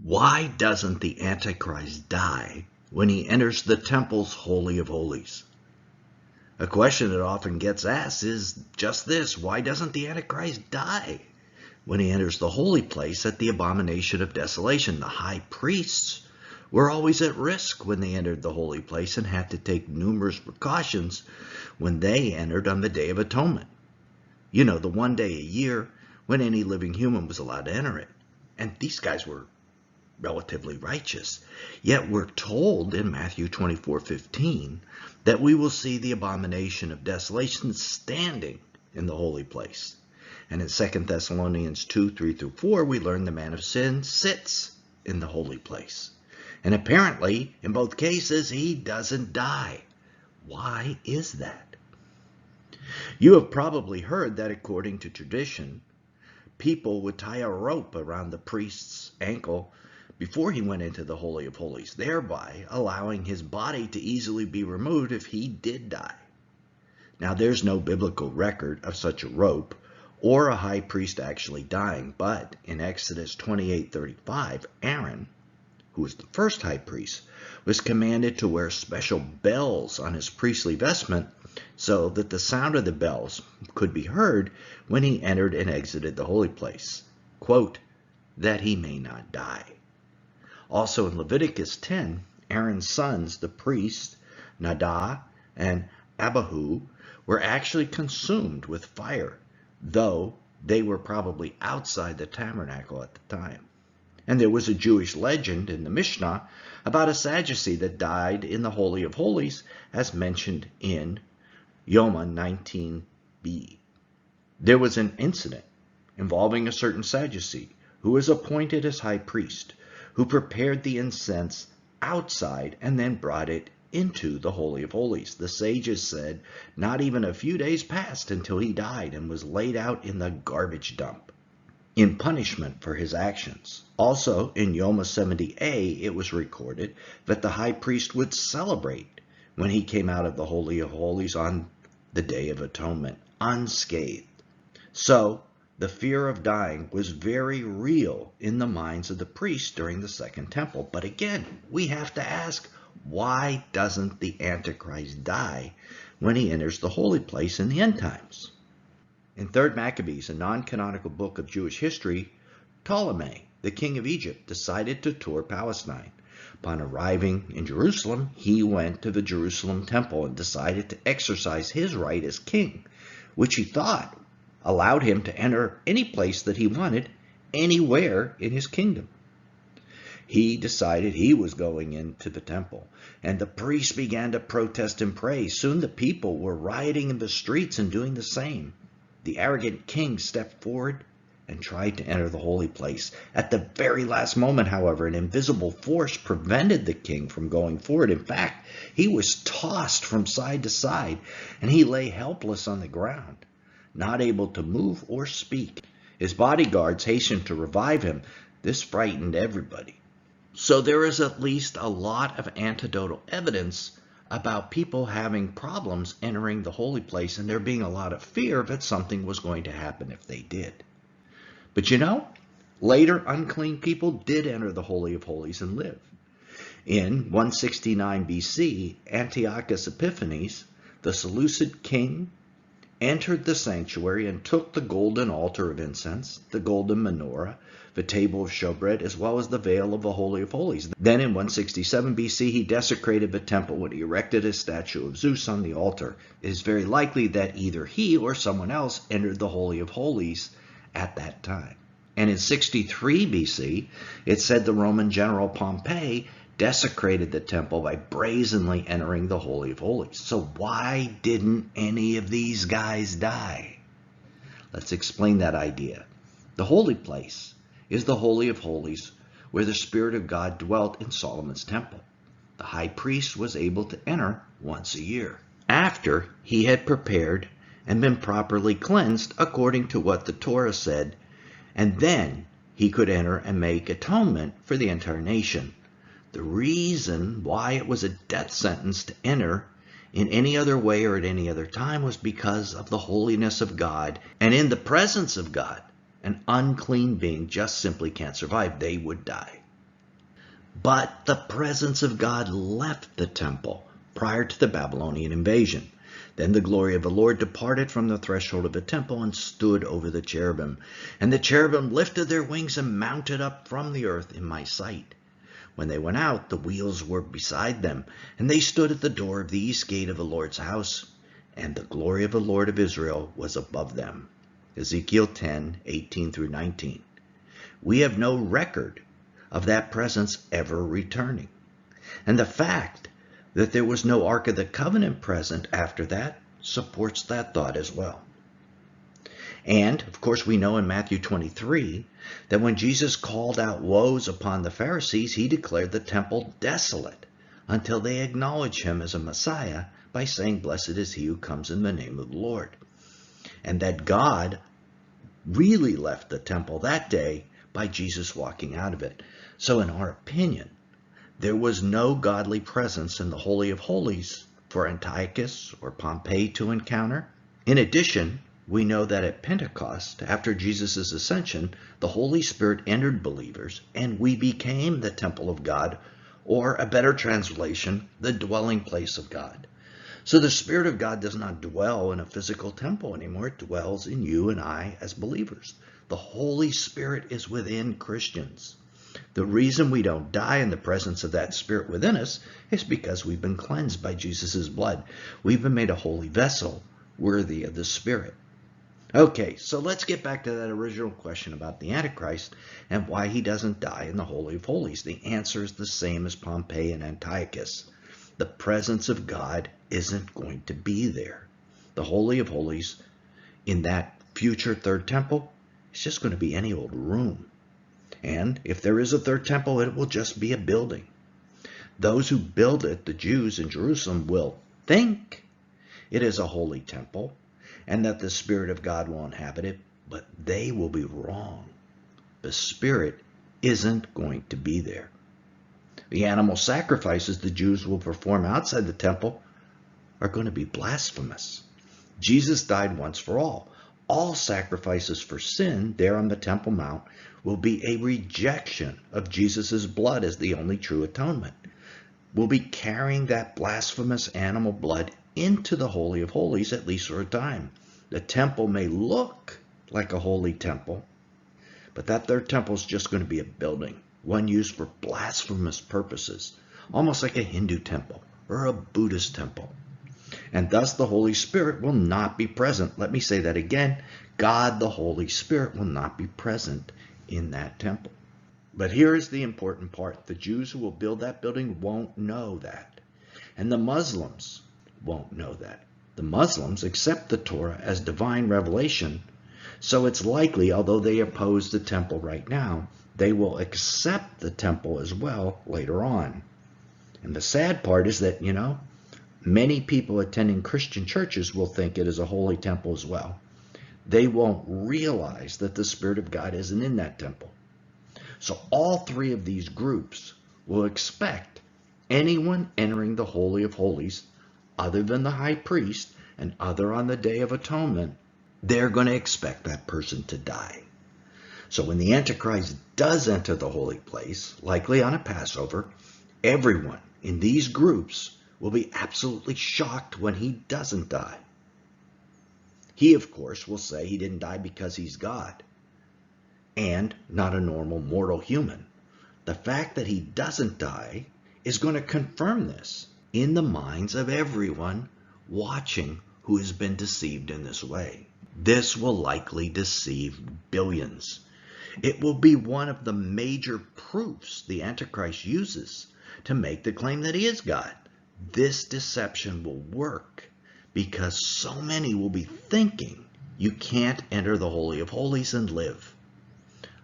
Why doesn't the Antichrist die when he enters the temple's Holy of Holies? A question that often gets asked is just this: why doesn't the Antichrist die when he enters the holy place at the abomination of desolation? The high priests were always at risk when they entered the holy place and had to take numerous precautions when they entered on the Day of Atonement. You know, the one day a year when any living human was allowed to enter it. And these guys were relatively righteous. Yet we're told in Matthew 24:15 that we will see the abomination of desolation standing in the holy place. And in 2 Thessalonians 2:3-4, we learn the man of sin sits in the holy place. And apparently, in both cases, he doesn't die. Why is that? You have probably heard that according to tradition, people would tie a rope around the priest's ankle before he went into the Holy of Holies, thereby allowing his body to easily be removed if he did die. Now, there's no biblical record of such a rope or a high priest actually dying, but in Exodus 28:35, Aaron, who was the first high priest, was commanded to wear special bells on his priestly vestment so that the sound of the bells could be heard when he entered and exited the holy place, quote, that he may not die. Also in Leviticus 10, Aaron's sons, the priests, Nadab and Abihu, were actually consumed with fire, though they were probably outside the tabernacle at the time. And there was a Jewish legend in the Mishnah about a Sadducee that died in the Holy of Holies, as mentioned in Yoma 19b. There was an incident involving a certain Sadducee who was appointed as high priest, who prepared the incense outside and then brought it into the Holy of Holies. The sages said not even a few days passed until he died and was laid out in the garbage dump in punishment for his actions. Also in Yoma 70a, it was recorded that the high priest would celebrate when he came out of the Holy of Holies on the Day of Atonement, unscathed. So the fear of dying was very real in the minds of the priests during the Second Temple. But again, we have to ask, why doesn't the Antichrist die when he enters the holy place in the end times? In 3rd Maccabees, a non-canonical book of Jewish history, Ptolemy, the king of Egypt, decided to tour Palestine. Upon arriving in Jerusalem, he went to the Jerusalem temple and decided to exercise his right as king, which he thought allowed him to enter any place that he wanted, anywhere in his kingdom. He decided he was going into the temple, and the priests began to protest and pray. Soon the people were rioting in the streets and doing the same. The arrogant king stepped forward and tried to enter the holy place. At the very last moment, however, an invisible force prevented the king from going forward. In fact, he was tossed from side to side, and he lay helpless on the ground, not able to move or speak. His bodyguards hastened to revive him. This frightened everybody. So there is at least a lot of anecdotal evidence about people having problems entering the holy place, and there being a lot of fear that something was going to happen if they did. But you know, later unclean people did enter the Holy of Holies and live. In 169 BC, Antiochus Epiphanes, the Seleucid king, entered the sanctuary and took the golden altar of incense, the golden menorah, the table of showbread, as well as the veil of the Holy of Holies. Then in 167 BC, he desecrated the temple when he erected a statue of Zeus on the altar. It is very likely that either he or someone else entered the Holy of Holies at that time. And in 63 BC, it said the Roman general Pompey desecrated the temple by brazenly entering the Holy of Holies. So why didn't any of these guys die? Let's explain that idea. The holy place is the Holy of Holies, where the Spirit of God dwelt in Solomon's temple. The high priest was able to enter once a year, after he had prepared and been properly cleansed according to what the Torah said, and then he could enter and make atonement for the entire nation. The reason why it was a death sentence to enter in any other way or at any other time was because of the holiness of God, and in the presence of God, an unclean being just simply can't survive. They would die. But the presence of God left the temple prior to the Babylonian invasion. Then the glory of the Lord departed from the threshold of the temple and stood over the cherubim. And the cherubim lifted their wings and mounted up from the earth in my sight. When they went out, the wheels were beside them, and they stood at the door of the east gate of the Lord's house, and the glory of the Lord of Israel was above them. Ezekiel 10:18 through 19. We have no record of that presence ever returning. And the fact that there was no Ark of the Covenant present after that supports that thought as well. And, of course, we know in Matthew 23 that when Jesus called out woes upon the Pharisees, he declared the temple desolate until they acknowledge him as a Messiah by saying, "Blessed is he who comes in the name of the Lord." And that God really left the temple that day by Jesus walking out of it. So in our opinion, there was no godly presence in the Holy of Holies for Antiochus or Pompey to encounter. In addition, we know that at Pentecost, after Jesus' ascension, the Holy Spirit entered believers and we became the temple of God, or a better translation, the dwelling place of God. So the Spirit of God does not dwell in a physical temple anymore. It dwells in you and I as believers. The Holy Spirit is within Christians. The reason we don't die in the presence of that Spirit within us is because we've been cleansed by Jesus' blood. We've been made a holy vessel worthy of the Spirit. Okay, so let's get back to that original question about the Antichrist and why he doesn't die in the Holy of Holies. The answer is the same as Pompey and Antiochus. The presence of God isn't going to be there. The Holy of Holies in that future third temple is just going to be any old room. And if there is a third temple, it will just be a building. Those who build it, the Jews in Jerusalem, will think it is a holy temple and that the Spirit of God will inhabit it, but they will be wrong. The Spirit isn't going to be there. The animal sacrifices the Jews will perform outside the temple are going to be blasphemous. Jesus died once for all. All sacrifices for sin there on the Temple Mount will be a rejection of Jesus' blood as the only true atonement. We'll be carrying that blasphemous animal blood into the Holy of Holies, at least for a time. The temple may look like a holy temple, but that third temple is just going to be a building, one used for blasphemous purposes, almost like a Hindu temple or a Buddhist temple. And thus the Holy Spirit will not be present. Let me say that again. God, the Holy Spirit, will not be present in that temple. But here is the important part. The Jews who will build that building won't know that. And the Muslims won't know that. The Muslims accept the Torah as divine revelation, so it's likely, although they oppose the temple right now, they will accept the temple as well later on. And the sad part is that, many people attending Christian churches will think it is a holy temple as well. They won't realize that the Spirit of God isn't in that temple. So all three of these groups will expect anyone entering the Holy of Holies, other than the high priest and other on the Day of Atonement, they're going to expect that person to die. So when the Antichrist does enter the holy place, likely on a Passover, everyone in these groups will be absolutely shocked when he doesn't die. He, of course, will say he didn't die because he's God and not a normal mortal human. The fact that he doesn't die is going to confirm this in the minds of everyone watching who has been deceived in this way. This will likely deceive billions. It will be one of the major proofs the Antichrist uses to make the claim that he is God. This deception will work because so many will be thinking you can't enter the Holy of Holies and live.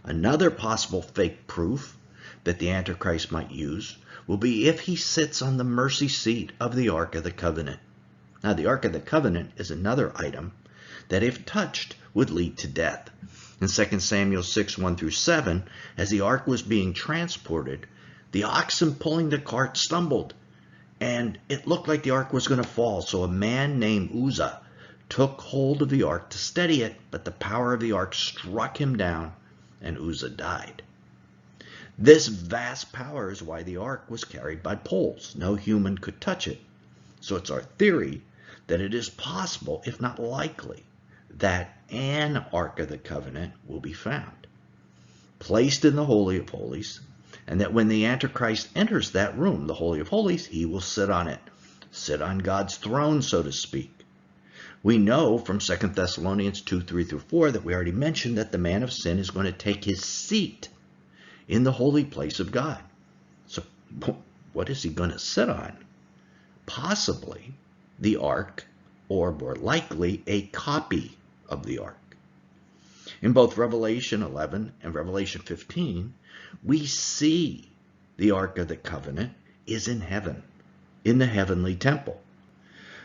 Another possible fake proof that the Antichrist might use will be if he sits on the mercy seat of the Ark of the Covenant. Now, the Ark of the Covenant is another item that, if touched, would lead to death. In 2 Samuel 6:1-7, as the ark was being transported, the oxen pulling the cart stumbled, and it looked like the ark was going to fall. So a man named Uzzah took hold of the ark to steady it, but the power of the ark struck him down, and Uzzah died. This vast power is why the ark was carried by poles. No human could touch it. So it's our theory that it is possible, if not likely, that an Ark of the Covenant will be found, placed in the Holy of Holies, and that when the Antichrist enters that room, the Holy of Holies, he will sit on it, sit on God's throne, so to speak. We know from 2 Thessalonians 2:3-4 that we already mentioned that the man of sin is going to take his seat in the holy place of God. So what is he going to sit on? Possibly the ark, or more likely a copy of the ark. In both Revelation 11 and Revelation 15, we see the Ark of the Covenant is in heaven, in the heavenly temple.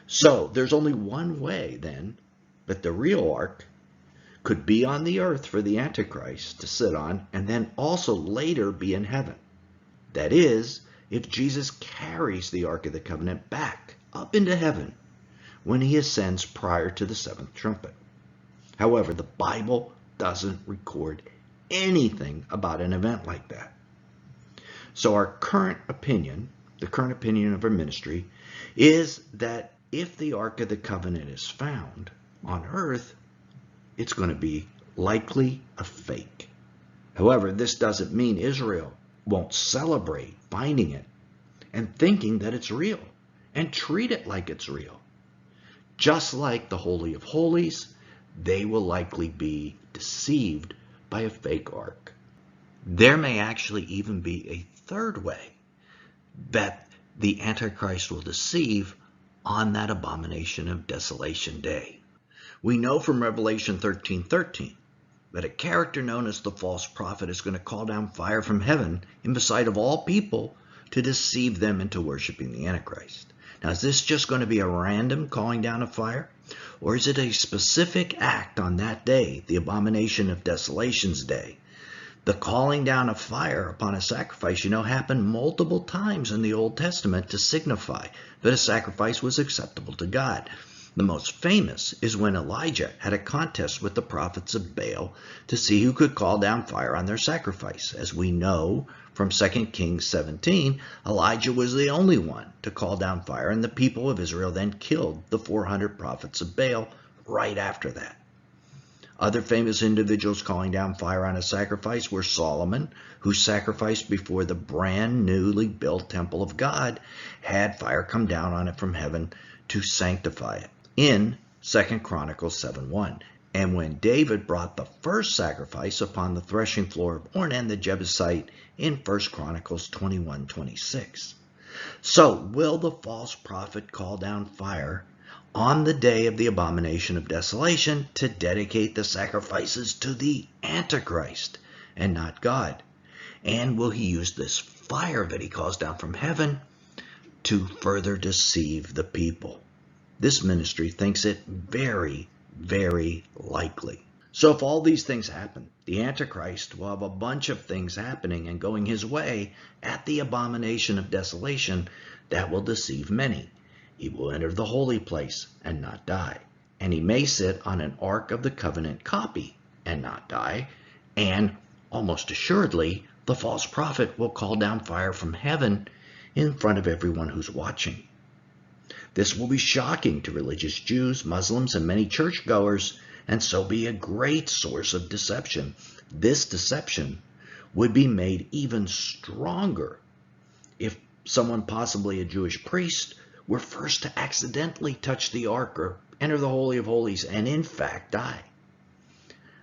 So there's only one way then that the real ark could be on the earth for the Antichrist to sit on, and then also later be in heaven. That is, if Jesus carries the Ark of the Covenant back up into heaven when he ascends prior to the seventh trumpet. However, the Bible doesn't record anything about an event like that. So our current opinion, the current opinion of our ministry, is that if the Ark of the Covenant is found on earth, it's going to be likely a fake. However, this doesn't mean Israel won't celebrate finding it and thinking that it's real and treat it like it's real. Just like the Holy of Holies, they will likely be deceived by a fake ark. There may actually even be a third way that the Antichrist will deceive on that abomination of desolation day. We know from Revelation 13:13 that a character known as the false prophet is going to call down fire from heaven in the sight of all people to deceive them into worshiping the Antichrist. Now, is this just going to be a random calling down of fire? Or is it a specific act on that day, the abomination of desolation's day? The calling down of fire upon a sacrifice, happened multiple times in the Old Testament to signify that a sacrifice was acceptable to God. The most famous is when Elijah had a contest with the prophets of Baal to see who could call down fire on their sacrifice. As we know from 2 Kings 17, Elijah was the only one to call down fire, and the people of Israel then killed the 400 prophets of Baal right after that. Other famous individuals calling down fire on a sacrifice were Solomon, who sacrificed before the brand newly built temple of God, had fire come down on it from heaven to sanctify it in 2 Chronicles 7:1. And when David brought the first sacrifice upon the threshing floor of Ornan the Jebusite in 1 Chronicles 21:26. So will the false prophet call down fire on the day of the abomination of desolation to dedicate the sacrifices to the Antichrist and not God? And will he use this fire that he calls down from heaven to further deceive the people? This ministry thinks it very, very likely. So if all these things happen, the Antichrist will have a bunch of things happening and going his way at the abomination of desolation that will deceive many. He will enter the holy place and not die. And he may sit on an Ark of the Covenant copy and not die. And almost assuredly, the false prophet will call down fire from heaven in front of everyone who's watching. This will be shocking to religious Jews, Muslims, and many churchgoers, and so be a great source of deception. This deception would be made even stronger if someone, possibly a Jewish priest, were first to accidentally touch the ark or enter the Holy of Holies and in fact die.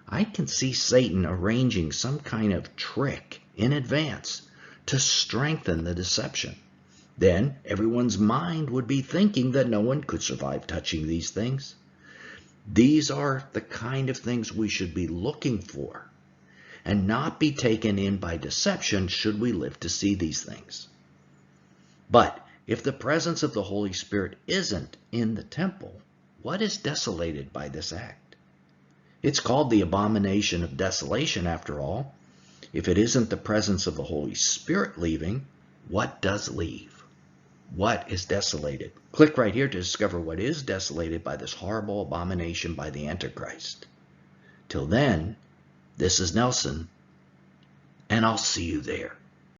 I can see Satan arranging some kind of trick in advance to strengthen the deception. Then everyone's mind would be thinking that no one could survive touching these things. These are the kind of things we should be looking for and not be taken in by deception should we live to see these things. But if the presence of the Holy Spirit isn't in the temple, what is desolated by this act? It's called the abomination of desolation after all. If it isn't the presence of the Holy Spirit leaving, what does leave? What is desolated? Click right here to discover what is desolated by this horrible abomination by the Antichrist. Till then, this is Nelson. and I'll see you there.